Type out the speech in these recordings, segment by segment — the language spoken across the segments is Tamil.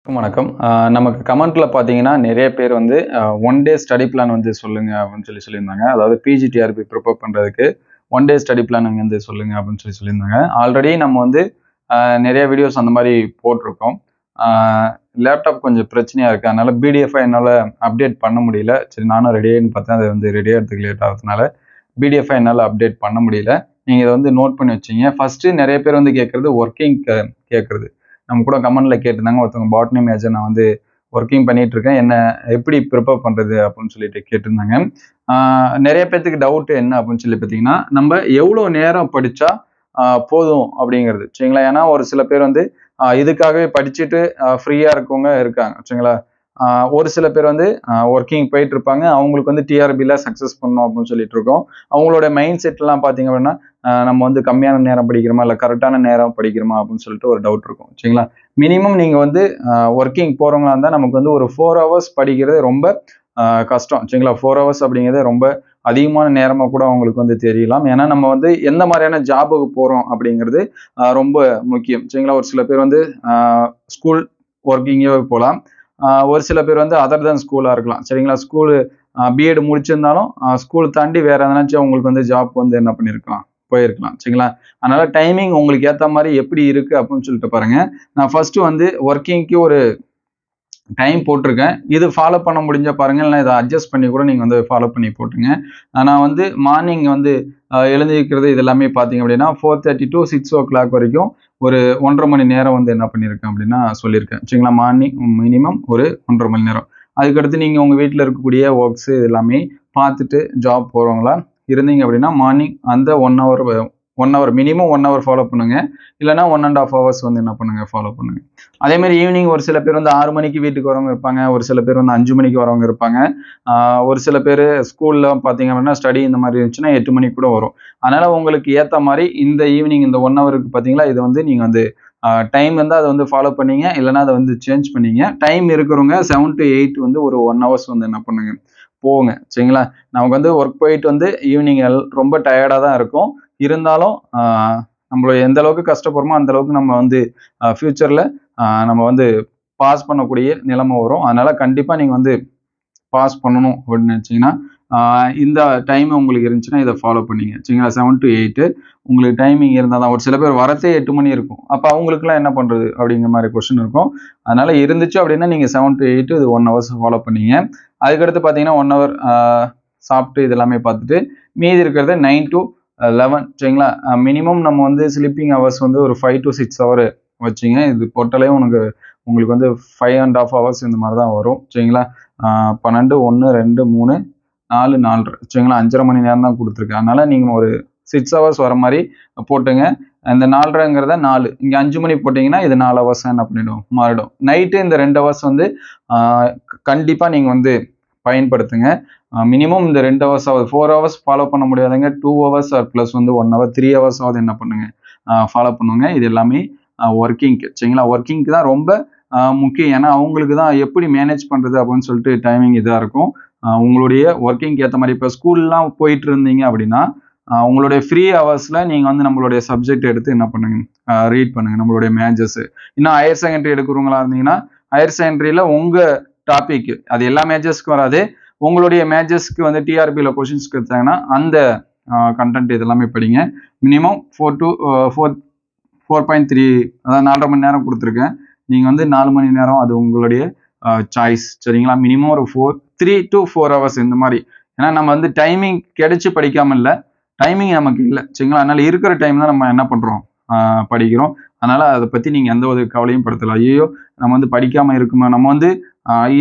வணக்கம். நமக்கு கமெண்ட்ல பார்த்தீங்கன்னா, நெறைய பேர் வந்து ஒன் டே ஸ்டடி பிளான் வந்து சொல்லுங்க அப்படின்னு சொல்லியிருந்தாங்க. அதாவது பிஜிடிஆர்பி ப்ரிப்பேர் பண்றதுக்கு ஒன் டே ஸ்டடி பிளான் வந்து சொல்லுங்க அப்படின்னு சொல்லியிருந்தாங்க. ஆல்ரெடி நம்ம வந்து நெறைய வீடியோஸ் அந்த மாரி போட்டிருக்கோம். அ லேப்டாப் கொஞ்சம் பிரச்சனையா இருக்கு. அதனால பிடிஎஃப்பா என்னால அப்டேட் பண்ண முடியல. சரி நானும் ரெடி ஆயின்னு பார்த்தேன். அது வந்து ரெடி ஆகுறதுக்கு லேட் ஆகுறதுனால, பிடிஎஃப்பா என்னால அப்டேட் பண்ண முடியல. நீங்க இத வந்து நோட் பண்ணி வச்சுக்கங்க. ஃபர்ஸ்ட்டு நெறைய பேர் வந்து கேட்கறது ஒர்க்கிங்க்கு கேட்கறது. நம்ம கூட கமெண்ட்ல கேட்டிருந்தாங்க. ஒருத்தவங்க பாட்னி மேஜர் நான் வந்து ஒர்க்கிங் பண்ணிட்டு இருக்கேன். என்ன எப்படி ப்ரிப்பேர் பண்றது அப்படின்னு சொல்லிட்டு கேட்டிருந்தாங்க. நெறைய பேத்துக்கு டவுட் என்ன அப்படின்னு சொல்லி பார்த்தீங்கன்னா, நம்ம எவ்வளோ நேரம் படிச்சா போதும் அப்படிங்கிறது. சரிங்களா? ஏன்னா ஒரு சில பேர் வந்து இதுக்காகவே படிச்சுட்டு ஃப்ரீயா இருக்கவங்க இருக்காங்க. சரிங்களா? ஒரு சில பேர் வந்து ஒர்க்கிங் போயிட்டு இருப்பாங்க. அவங்களுக்கு வந்து டிஆர்பில சக்சஸ் பண்ணணும் அப்படின்னு சொல்லிட்டு இருக்கோம். அவங்களோட மைண்ட் செட்லாம் பார்த்தீங்க அப்படின்னா, நம்ம வந்து கம்மியான நேரம் படிக்கிறோமா, இல்ல கரெக்டான நேரம் படிக்கிறோமா அப்படின்னு சொல்லிட்டு ஒரு டவுட் இருக்கும். சரிங்களா? மினிமம் நீங்க வந்து ஒர்க்கிங் போறவங்களா இருந்தா நமக்கு வந்து ஒரு 4 ஹவர்ஸ் படிக்கிறது ரொம்ப கஷ்டம். சரிங்களா? 4 ஹவர்ஸ் அப்படிங்கிறது ரொம்ப அதிகமான நேரமா கூட அவங்களுக்கு வந்து தெரியலாம். ஏன்னா நம்ம வந்து எந்த மாதிரியான ஜாபுக்கு போறோம் அப்படிங்கிறது ரொம்ப முக்கியம். சரிங்களா? ஒரு சில பேர் வந்து ஸ்கூல் ஒர்க்கிங்கே போலாம். ஒரு சில பேர் வந்து அதர் தென் ஸ்கூலா இருக்கலாம். சரிங்களா? ஸ்கூலு பிஎட் முடிச்சிருந்தாலும் ஸ்கூல் தாண்டி வேற எதனாச்சும் உங்களுக்கு வந்து ஜாப் வந்து என்ன பண்ணியிருக்கலாம், போயிருக்கலாம். சரிங்களா? அதனால டைமிங் உங்களுக்கு ஏத்த மாரி எப்படி இருக்கு அப்படின்னு சொல்லிட்டு பாருங்க. நான் ஃபர்ஸ்ட் வந்து ஒர்க்கிங்க்கு ஒரு டைம் போட்டிருக்கேன். இது ஃபாலோ பண்ண முடிஞ்சா பாருங்க. இல்லைனா இத அட்ஜஸ்ட் பண்ணி கூட நீங்க வந்து ஃபாலோ பண்ணி போட்டுருங்க. நான் வந்து மார்னிங் வந்து எழுந்திரிக்கிறது இது எல்லாமே பார்த்தீங்க அப்படின்னா, 4:30 to 6:00 வரைக்கும் ஒரு 1 1/2 மணி நேரம் வந்து என்ன பண்ணியிருக்கேன் அப்படின்னா சொல்லியிருக்கேன். சரிங்களா? மார்னிங் மினிமம் ஒரு 1 1/2 மணி நேரம். அதுக்கடுத்து நீங்க உங்க வீட்ல இருக்கக்கூடிய ஒர்க்ஸ் இது எல்லாமே பார்த்துட்டு ஜாப் போறவங்களா இருந்தீங்க அப்படின்னா, மார்னிங் அந்த 1 ஹவர் மினிமம் 1 ஹவர் ஃபாலோ பண்ணுங்க. இல்லன்னா 1 1/2 ஹவர்ஸ் வந்து என்ன பண்ணுங்க ஃபாலோ பண்ணுங்க. அதே மாரி ஈவினிங் ஒரு சில பேர் வந்து 6 மணிக்கு வீட்டுக்கு வரவங்க இருப்பாங்க. ஒரு சில பேர் வந்து 5 மணிக்கு வரவங்க இருப்பாங்க. ஒரு சில பேரு ஸ்கூல்ல பார்த்தீங்க அப்படின்னா, ஸ்டடி இந்த மாரி இருந்துச்சுன்னா 8 மணிக்கு கூட வரும். அதனால உங்களுக்கு ஏத்த மாரி இந்த ஈவினிங் இந்த 1 ஹவர் இருக்கு பார்த்தீங்களா, இது வந்து நீங்க வந்து டைம் இருந்தா அத வந்து ஃபாலோ பண்ணீங்க. இல்லன்னா அத வந்து சேஞ்ச் பண்ணீங்க. டைம் இருக்கிறவங்க 7 to 8 வந்து ஒரு 1 ஹவர்ஸ் வந்து என்ன பண்ணுங்க, போங்க. சரிங்களா? நமக்கு வந்து ஒர்க் போயிட்டு வந்து ஈவினிங் ரொம்ப டயர்டா தான் இருக்கும். இருந்தாலும் நம்மள எந்த அளவுக்கு கஷ்டப்படுறோமோ, அந்த அளவுக்கு நம்ம வந்து ஃபியூச்சர்ல நம்ம வந்து பாஸ் பண்ணக்கூடிய நிலைமை வரும். அதனால கண்டிப்பா நீங்க வந்து பாஸ் பண்ணணும் அப்படின்னு நினைச்சீங்கன்னா, இந்த டைம் உங்களுக்கு இருந்துச்சுன்னா இத ஃபாலோ பண்ணீங்க. சரிங்களா? 7 to 8 உங்களுக்கு டைமிங் இருந்தா தான் ஒரு சில பேர் வரதே 8 மணி இருக்கும். அப்ப அவங்களுக்கெல்லாம் என்ன பண்றது? அப்படிங்கிற மாரி கொஸ்டின் இருக்கும். அதனால இருந்துச்சு அப்படின்னா நீங்க 7 to 8 இது 1 ஹவர்ஸ் ஃபாலோ பண்ணீங்க. அதுக்கடுத்து பார்த்தீங்கன்னா 1 ஹவர் சாப்பிட்டு இது எல்லாமே பார்த்துட்டு, மீதி இருக்கிறது 9 to 11 சரிங்களா? மினிமம் நம்ம வந்து ஸ்லீப்பிங் ஹவர்ஸ் வந்து ஒரு 5 to 6 ஹவர் வச்சுங்க. இது டோட்டலே உங்களுக்கு வந்து 5 1/2 ஹவர்ஸ் இந்த மாரி தான் வரும். சரிங்களா? 12, 1, 2, 3, 4, 4:30 சரிங்களா? 5:30 மணி நேரம் தான் குடுத்துருக்கு. அதனால நீங்க ஒரு 6 ஹவர்ஸ் வர மாரி போட்டுங்க. இந்த 4:30ங்கிறத 4 இங்க 5 மணி போட்டீங்கன்னா, இது 4 ஹவர்ஸா என்ன பண்ணிடும்? மாறிடும். நைட்டு இந்த 2 ஹவர்ஸ் வந்து ஆ கண்டிப்பா நீங்க வந்து பயன்படுத்துங்க. மினிமம் இந்த 2 ஹவர்ஸ் 4 ஹவர்ஸ் ஃபாலோ பண்ண முடியாதுங்க. 2 ஹவர்ஸ் ஆர் பிளஸ் வந்து 1 ஹவர் 3 ஹவர்ஸாவது என்ன பண்ணுங்க, ஃபாலோ பண்ணுங்க. இது எல்லாமே ஒர்க்கிங்க்கு சரிங்களா? ஒர்க்கிங்க்கு தான் ரொம்ப முக்கியம். ஏன்னா, அவங்களுக்கு தான் எப்படி மேனேஜ் பண்றது அப்படின்னு சொல்லிட்டு டைமிங் இதா இருக்கும். உங்களுடைய ஒர்க்கிங்க்கு ஏத்த மாரி இப்ப ஸ்கூல்லாம் போயிட்டு இருந்தீங்க அப்படின்னா, உங்களுடைய ஃப்ரீ ஹவர்ஸ்ல நீங்க வந்து நம்மளுடைய சப்ஜெக்ட் எடுத்து என்ன பண்ணுங்க, ரீட் பண்ணுங்க. நம்மளுடைய மேஜர்ஸ். இன்னும் ஹையர் செகண்டரி எடுக்கிறவங்களா இருந்தீங்கன்னா, ஹையர் செகண்டரியில உங்க டாபிக் அது எல்லா மேஜர்ஸ்க்கும் வராது. உங்களுடைய மேஜர்ஸ்க்கு வந்து டிஆர்பில கொஸ்டின்ஸ் குடுத்தாங்கன்னா, அந்த கன்டென்ட் இதெல்லாமே படிங்க. மினிமம் 4 to 4.3 அதாவது 4 1/2 மணி நேரம் குடுத்துருக்கேன். நீங்க வந்து 4 மணி நேரம் அது உங்களுடைய சாய்ஸ் சரிங்களா? மினிமம் ஒரு 3 to 4 ஹவர்ஸ் இந்த மாரி. ஏன்னா நம்ம வந்து டைமிங் கிடைச்சு படிக்காம இல்ல. டைமிங் நமக்கு இல்ல. சரிங்களா? அதனால இருக்கிற டைம் தான் நம்ம என்ன பண்றோம்? படிக்கிறோம். அதனால அத பத்தி நீங்க எந்த ஒரு கவலையும் படுத்தல. ஐய்யயோ! நம்ம வந்து படிக்காம இருக்குமா? நம்ம வந்து அ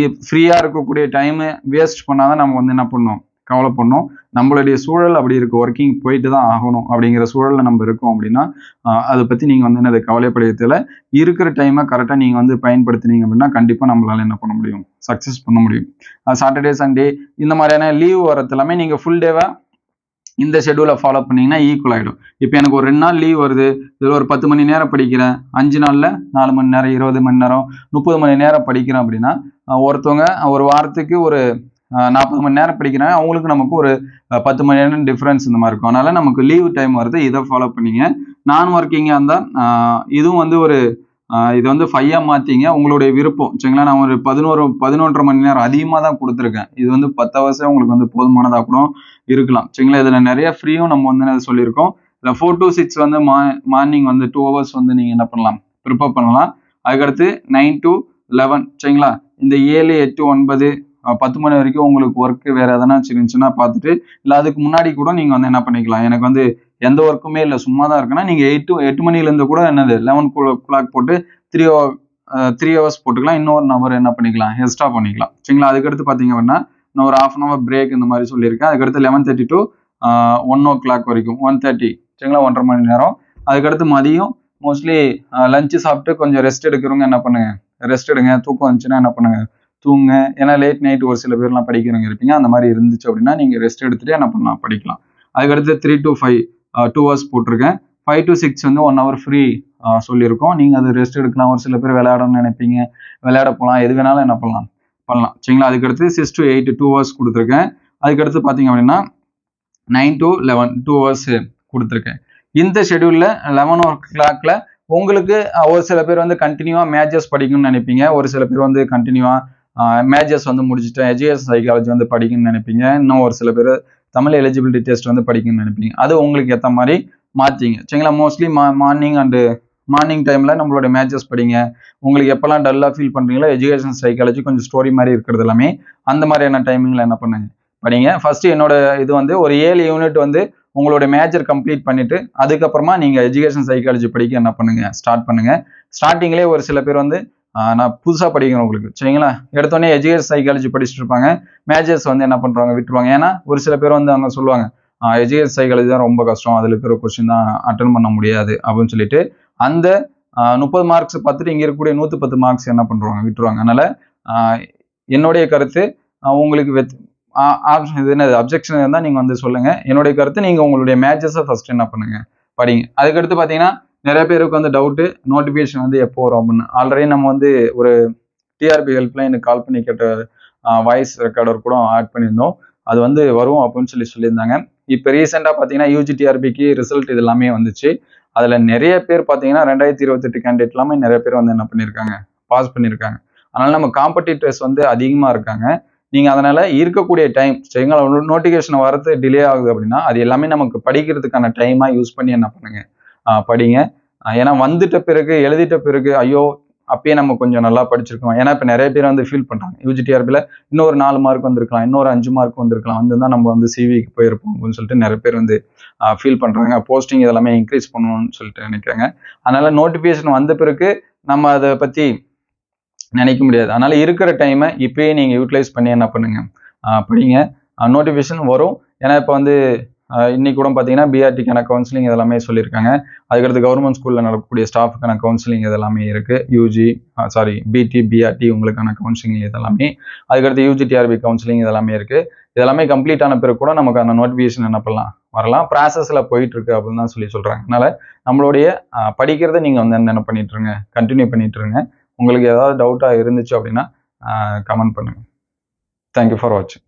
ஃப்ரீயா இருக்கக்கூடிய டைம வேஸ்ட் பண்ணாதான் நம்ம வந்து என்ன பண்ணணும்? கவலைப்படணும். நம்மளுடைய சூழல் அப்படி இருக்கு. ஒர்க்கிங் போயிட்டு தான் ஆகணும் அப்படிங்கிற சூழல்ல நம்ம இருக்கோம் அப்படின்னா, அத பத்தி நீங்க வந்து என்னது கவலைப்பட தேவையில்ல. இருக்கிற டைம கரெக்ட்டா நீங்க வந்து பயன்படுத்தினீங்க அப்படின்னா, கண்டிப்பா நம்மளால என்ன பண்ண முடியும்? சக்சஸ் பண்ண முடியும். சாட்டர்டே, சண்டே இந்த மாதிரியான லீவ் வரது எல்லாமே நீங்க ஃபுல் டேவா இந்த ஷெட்யூல ஃபாலோ பண்ணீங்கன்னா ஈக்குவல் ஆயிடும். இப்ப எனக்கு ஒரு 2 நாள் லீவ் வருது. இதுல ஒரு 10 மணி நேரம் படிக்கிறேன். 5 நாள்ல 4 மணி நேரம், 20 மணி நேரம், 30 மணி நேரம் படிக்கிறேன் அப்படின்னா, ஒருத்தவங்க ஒரு வாரத்துக்கு ஒரு 40 மணி நேரம் படிக்கிறாங்க. அவங்களுக்கு நமக்கு ஒரு 10 மணி நேரம் டிஃபரன்ஸ் இந்த மாரி இருக்கும். அதனால நமக்கு லீவ் டைம் வருது. இத ஃபாலோ பண்ணீங்க. நான் ஒர்க்கிங்கா இருந்தா இதுவும் வந்து ஒரு இது வந்து 5 மாற்றிங்க, உங்களுடைய விருப்பம் சரிங்களா. நான் ஒரு 11 மணி நேரம் அதிகமாக தான் கொடுத்துருக்கேன். இது வந்து 10 ஹவர்ஸே உங்களுக்கு வந்து போதுமானதாக கூட இருக்கலாம் சரிங்களா. இதில் நிறைய ஃப்ரீயும் நம்ம வந்து சொல்லியிருக்கோம். இல்லை 4 to 6 வந்து மார்னிங் வந்து 2 ஹவர்ஸ் வந்து நீங்கள் என்ன பண்ணலாம், ப்ரிப்பேர் பண்ணலாம். அதுக்கடுத்து 9 to 11 சரிங்களா. இந்த 7, 8, 9, 10 மணி வரைக்கும் உங்களுக்கு ஒர்க்கு வேறு எதனாச்சும் இருந்துச்சுன்னா பார்த்துட்டு, இல்லை அதுக்கு முன்னாடி கூட நீங்கள் வந்து என்ன பண்ணிக்கலாம், எனக்கு வந்து எந்த ஒர்க்குமே இல்லை சும்மா தான் இருக்குன்னா நீங்கள் 8 மணிலேருந்து கூட என்னது 11 போட்டு 3 ஹவர்ஸ் போட்டுக்கலாம். இன்னொரு நம்பர் என்ன பண்ணிக்கலாம், எக்ஸ்ட்ரா பண்ணிக்கலாம் சரிங்களா. அதுக்கடுத்து பார்த்தீங்க அப்படின்னா நான் ஒரு 1/2 hour பிரேக் இந்த மாதிரி சொல்லியிருக்கேன். அதுக்கடுத்து 11:30 to 1 வரைக்கும் 1:30 சரிங்களா, 1.5 மணி நேரம். அதுக்கடுத்து மதியம் மோஸ்ட்லி லஞ்சு சாப்பிட்டு கொஞ்சம் ரெஸ்ட் எடுக்கிறவங்க என்ன பண்ணுங்க, ரெஸ்ட் எடுங்க. தூக்கம் வந்துச்சுன்னா என்ன பண்ணுங்க, தூங்க. ஏன்னா லேட் நைட் ஒரு சில பேர்லாம் படிக்கிறவங்க இருப்பீங்க. அந்த மாதிரி இருந்துச்சு அப்படின்னா நீங்கள் ரெஸ்ட் எடுத்துகிட்டு என்ன பண்ணலாம், படிக்கலாம். அதுக்கடுத்து 3 to 5 2 ஹவர்ஸ் போட்டிருக்கேன். 5 to 6 வந்து 1 hour ஃப்ரீ சொல்லியிருக்கோம். நீங்கள் அது ரெஸ்ட் எடுக்கலாம். ஒரு சில பேர் விளையாடணும்னு நினைப்பீங்க, விளையாட போகலாம், எது வேணாலும் என்ன பண்ணலாம் சரிங்களா. அதுக்கடுத்து 6 to 8 2 ஹவர்ஸ் கொடுத்துருக்கேன். அதுக்கடுத்து பார்த்தீங்க அப்படின்னா 9 to 11 2 ஹவர்ஸ் கொடுத்துருக்கேன். இந்த ஷெடியூலில் 11 உங்களுக்கு ஒரு சில பேர் வந்து கண்டினியூவாக மேஜர்ஸ் படிக்கணும்னு நினைப்பீங்க. ஒரு சில பேர் வந்து கண்டினியூவாக மேஜர்ஸ் வந்து முடிச்சுட்டு எஜுகேஷன் சைக்காலஜி வந்து படிக்கணும்னு நினைப்பீங்க. இன்னும் ஒரு சில பேர் தமிழ் எலிஜிபிலிட்டி டெஸ்ட் வந்து படிக்கணும்னு நினைப்பீங்க. அது உங்களுக்கு ஏற்ற மாதிரி மாற்றிங்க சரிங்களா. மோஸ்ட்லி மார்னிங் டைமில் நம்மளோட மேட்சஸ் படிங்க. உங்களுக்கு எப்போல்லாம் டல்லாக ஃபீல் பண்ணுறீங்களோ எஜுகேஷன் சைக்காலஜி கொஞ்சம் ஸ்டோரி மாதிரி இருக்கிறது எல்லாமே அந்த மாதிரியான டைமிங்கில் என்ன பண்ணுங்க, படிங்க. ஃபஸ்ட்டு என்னோட இது வந்து ஒரு 7 யூனிட் வந்து உங்களோட மேஜர் கம்ப்ளீட் பண்ணிவிட்டு அதுக்கப்புறமா நீங்கள் எஜுகேஷன் சைக்காலஜி படிக்க என்ன பண்ணுங்கள், ஸ்டார்ட் பண்ணுங்கள். ஸ்டார்டிங்லேயே ஒரு சில பேர் வந்து நான் புதுசாக படிக்கணும் உங்களுக்கு சரிங்களா, எடுத்தோடனே எஜுகேஷன் சைக்காலஜி படிச்சுட்டு இருப்பாங்க. மேஜர்ஸ் வந்து என்ன பண்ணுறாங்க, விட்டுருவாங்க. ஏன்னா ஒரு சில பேர் வந்து அவங்க சொல்லுவாங்க எஜுகேஷன் சைக்காலஜி தான் ரொம்ப கஷ்டம், அதில் இருக்கிற கொஸ்டின் தான் அட்டன் பண்ண முடியாது அப்படின்னு சொல்லிட்டு அந்த 30 மார்க்ஸ் பார்த்துட்டு இங்கே இருக்கக்கூடிய 110 மார்க்ஸ் என்ன பண்ணுறாங்க, விட்டுருவாங்க. அதனால் என்னுடைய கருத்து உங்களுக்கு ஆப்ஷன் இது என்னது அப்ஜெக்ஷன் இருந்தால் நீங்கள் வந்து சொல்லுங்கள். என்னுடைய கருத்து நீங்கள் உங்களுடைய மேட்சஸை ஃபஸ்ட் என்ன பண்ணுங்கள், படிங்க. அதுக்கடுத்து பார்த்தீங்கன்னா நிறைய பேருக்கு வந்து டவுட்டு நோட்டிஃபிகேஷன் வந்து எப்போ வரும் அப்படின்னு. ஆல்ரெடி நம்ம வந்து ஒரு டிஆர்பி ஹெல்ப்லைனுக்கு கால் பண்ணி கேட்ட வாய்ஸ் ரெக்கார்டர் கூட ஆட் பண்ணியிருந்தோம். அது வந்து வரும் அப்படின்னு சொல்லியிருந்தாங்க. இப்போ ரீசெண்டாக பார்த்தீங்கன்னா யூஜிடிஆர்பிக்கு ரிசல்ட் இது எல்லாமே வந்துச்சு. அதில் நிறைய பேர் பார்த்தீங்கன்னா 2028 கேண்டிடேட் எல்லாமே நிறைய பேர் வந்து என்ன பண்ணியிருக்காங்க, பாஸ் பண்ணியிருக்காங்க. அதனால் நம்ம காம்படிட்டர்ஸ் வந்து அதிகமாக இருக்காங்க. நீங்கள் அதனால் இருக்கக்கூடிய டைம் சரிங்களா, நோட்டிஃபிகேஷன் வரது டிலே ஆகுது அப்படின்னா அது எல்லாமே நமக்கு படிக்கிறதுக்கான டைமாக யூஸ் பண்ணி என்ன பண்ணுங்க, படிங்க. ஏன்னா வந்துட்ட பிறகு எழுதிட்ட பிறகு ஐயோ அப்பயே நம்ம கொஞ்சம் நல்லா படிச்சிருக்கோம். ஏன்னா இப்போ நிறைய பேர் வந்து ஃபீல் பண்ணுறாங்க யூஜிடிஆர்பியில் இன்னொரு 4 மார்க் வந்திருக்கலாம், இன்னொரு 5 மார்க் வந்திருக்கலாம், வந்துதான் நம்ம வந்து சிவிக்கு போயிருப்போம் அப்படின்னு சொல்லிட்டு நிறைய பேர் வந்து ஃபீல் பண்ணுறாங்க. போஸ்டிங் இதெல்லாமே இன்க்ரீஸ் பண்ணணும்னு சொல்லிட்டு நினைக்கிறாங்க. அதனால நோட்டிஃபிகேஷன் வந்த பிறகு நம்ம அதை பற்றி நினைக்க முடியாது. அதனால இருக்கிற டைமை இப்பயே நீங்கள் யூட்டிலைஸ் பண்ணி என்ன பண்ணுங்க, படிங்க. நோட்டிஃபிகேஷன் வரும். ஏன்னா இப்போ வந்து இன்னைக்கு கூட பார்த்தீங்கன்னா பிஆர்டிக்கான கவுன்சிலிங் இதெல்லாமே சொல்லியிருக்காங்க. அதுக்கடுத்து கவர்மெண்ட் ஸ்கூலில் நடக்கக்கூடிய ஸ்டாஃபுக்கான கவுன்சிலிங் இதெல்லாமே இருக்குது. பிடி பிஆர்டி உங்களுக்கான கவுன்சிலிங் இதெல்லாமே. அதுக்கடுத்து யூஜிடிஆர்பி கவுன்சிலிங் இதெல்லாமே இருக்குது. இதெல்லாமே கம்ப்ளீட் ஆன பிறகு கூட நமக்கான நோட்டிஃபிகேஷன் என்ன பண்ணலாம், வரலாம். ப்ராசஸில் போயிட்டுருக்கு அப்படின்னு தான் சொல்கிறாங்க. அதனால் நம்மளுடைய படிக்கிறத நீங்கள் வந்து என்ன பண்ணிட்டுருங்க, கண்டினியூ பண்ணிட்டுருங்க. உங்களுக்கு ஏதாவது டவுட்டாக இருந்துச்சு அப்படின்னா கமெண்ட் பண்ணுங்கள். தேங்க்யூ ஃபார் வாட்சிங்.